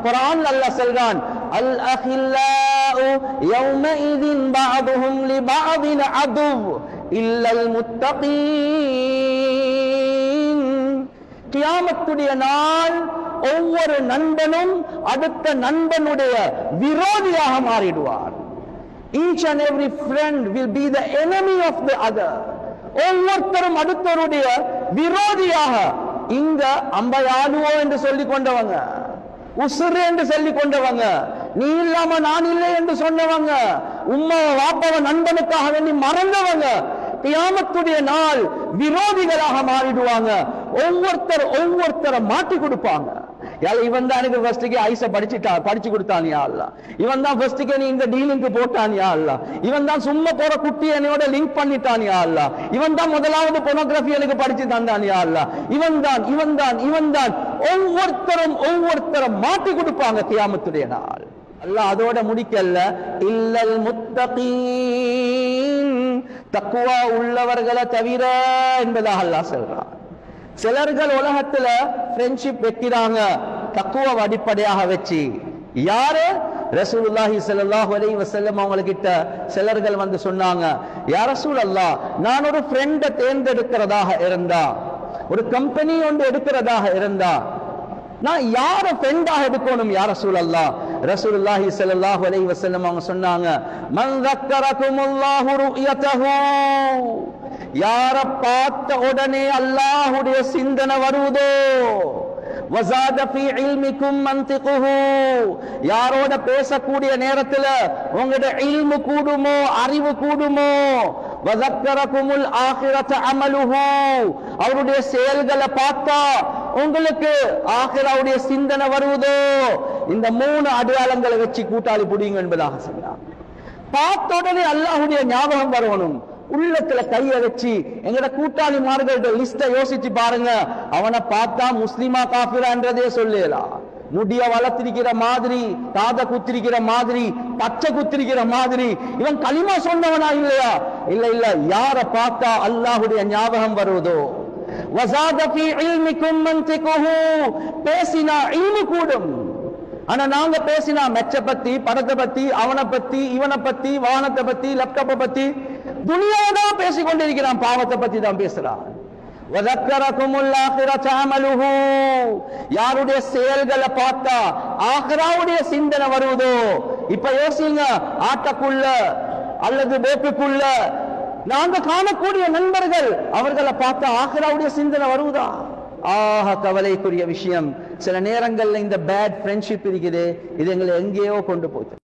குர்ஆன் அல்லாஹ் சொல்றான், அல் அஹில்லாஉ யௌமஇதின் பஅதுஹும் லிபஅதின் அதுவ் இல்லல் முத்தகீன். கியாமத்துடைய நாள் ஒவ்வொரு நண்பனும் அடுத்த நண்பனுடைய விரோதியாக மாறிடுவார். Each and every friend will be the enemy of the other. ஒவ்வொருத்தரும் அடுத்தவருடைய விரோதியாக. இங்க அம்பையாடுவோ என்று சொல்லிக் கொண்டவங்க, உசுறு என்று சொல்லிக் கொண்டவங்க, நீ இல்லாம நான் இல்லை என்று சொன்னவங்க, உம்மா வாப்பவ நண்பனுக்காக வேண்டி மறந்தவங்க, கியாமத்துடைய நாள் விரோதிகளாக மாறிடுவாங்க. ஒவ்வொருத்தரை மாட்டி கொடுப்பாங்க. இவன் தான் எனக்கு ஃபர்ஸ்டுக்கு ஐஸ படிச்சு கொடுத்தான் யா அல்லாஹ், இவன் தான் ஃபர்ஸ்டுக்கு நீ இந்த டீலிங்க்கு போட்டான் யா அல்லாஹ், இவன் தான் சும்மா போற குட்டி என்னோட லிங்க் பண்ணிட்டான் யா அல்லாஹ், இவன் தான் முதலாவது போனோகிராஃபி எனக்கு படிச்சு தந்தான் யா அல்லாஹ், இவன் தான் ஒவ்வொருத்தரை மாட்டி கொடுப்பாங்க கியாமத்துடைய நாள். அல்லாஹ் அதோட முடிக்கல்ல, இல்லல் முத்தகீன், தக்வா உள்ளவர்களை தவிர என்பதாக அல்லாஹ் சொல்றான். சிலர்கள் உலகத்துல ஃப்ரெண்ட்ஷிப் வைக்கிறாங்க தக்வா அடிப்படையாக வச்சு. யாரு? ரசூலுல்லாஹி ஸல்லல்லாஹு அலைஹி வஸல்லம் அவங்க கிட்ட சிலர்கள் வந்து சொன்னாங்க, யா ரசூலல்லாஹ், நான் ஒரு ஃப்ரெண்டை தேர்ந்தெடுக்கிறதாக இருந்தா, ஒரு கம்பெனி ஒன்று எடுக்கிறதாக இருந்தா, நான் யார ஃப்ரெண்டாக எடுக்கணும் யா ரசூலல்லாஹ்? ரசூலுல்லாஹி ஸல்லல்லாஹு அலைஹி வஸல்லம் அவங்க சொன்னாங்க, மன் ذكركمுல்லாஹு ருயதஹு, யார பார்த்த உடனே அல்லாஹ்வுடைய சிந்தனை வருவதோ, வஸாத ஃபீ இல்மிக்கும் மன்திகுஹு, யாரோட பேசக்கூடிய நேரத்துல உங்களுடைய இல்மு கூடுமோ, அறிவு கூடுமோ, வஸக்கரகுமுல் ஆகிரத அமலுஹு, அவருடைய செயல்களை பார்த்தா உங்களுக்கு ஆகிராவுடைய சிந்தனை வருவதோ, இந்த 3 அடையாளங்களை வச்சு கூட்டாளி புடிங்க என்பதாக சொன்னார். பார்த்த உடனே அல்லாஹ்வுடைய ஞாபகம் வரணும். உள்ளத்துல கைய வச்சு எங்கட கூட்டாளிமார்களோட லிஸ்ட யோசிச்சு பாருங்க. அவனை பார்த்தா முஸ்லிமா காஃபிரான்றதே சொல்லலாம். முடிய வளர்த்திருக்கிற மாதிரி, காத குத்திருக்கிற மாதிரி, பச்சை குத்திருக்கிற மாதிரி, இவன் களிமா சொன்னவனா இல்லையா? இல்ல, யார பார்த்தா அல்லாஹ்வுடைய ஞாபகம் வருவதோ, வஸாத ஃபீ இல்மிக்கும் மன்திகுஹு, பேசினா இல்மு கூடும். ஆனா நாங்க பேசினா மெச்ச பத்தி, படத்தை பத்தி, அவனை பத்தி, இவனை பத்தி, வாகனத்தை பத்தி, லேப்டாப்பை பத்தி, துனியாதான் பேசிக் கொண்டிருக்கிறான், பாவத்தை பத்தி தான் பேசுறான். வஸக்கரகுமுல் ஆகிரத அமலுஹு, யாருடைய செயல்களை பார்த்தா ஆகிராவுடைய சிந்தனை வருவதோ. இப்ப யோசிங்க, ஆட்டக்குள்ள அல்லது போக்குக்குள்ள நாங்க காணக்கூடிய நண்பர்கள், அவர்களை பார்த்தா ஆகிராவுடைய சிந்தனை வருவதா? ஆஹா, கவலைக்குரிய விஷயம். சில நேரங்கள்ல இந்த பேட் ஃப்ரெண்ட்ஷிப் இருக்குது, இது எங்களை எங்கேயோ கொண்டு போச்சு.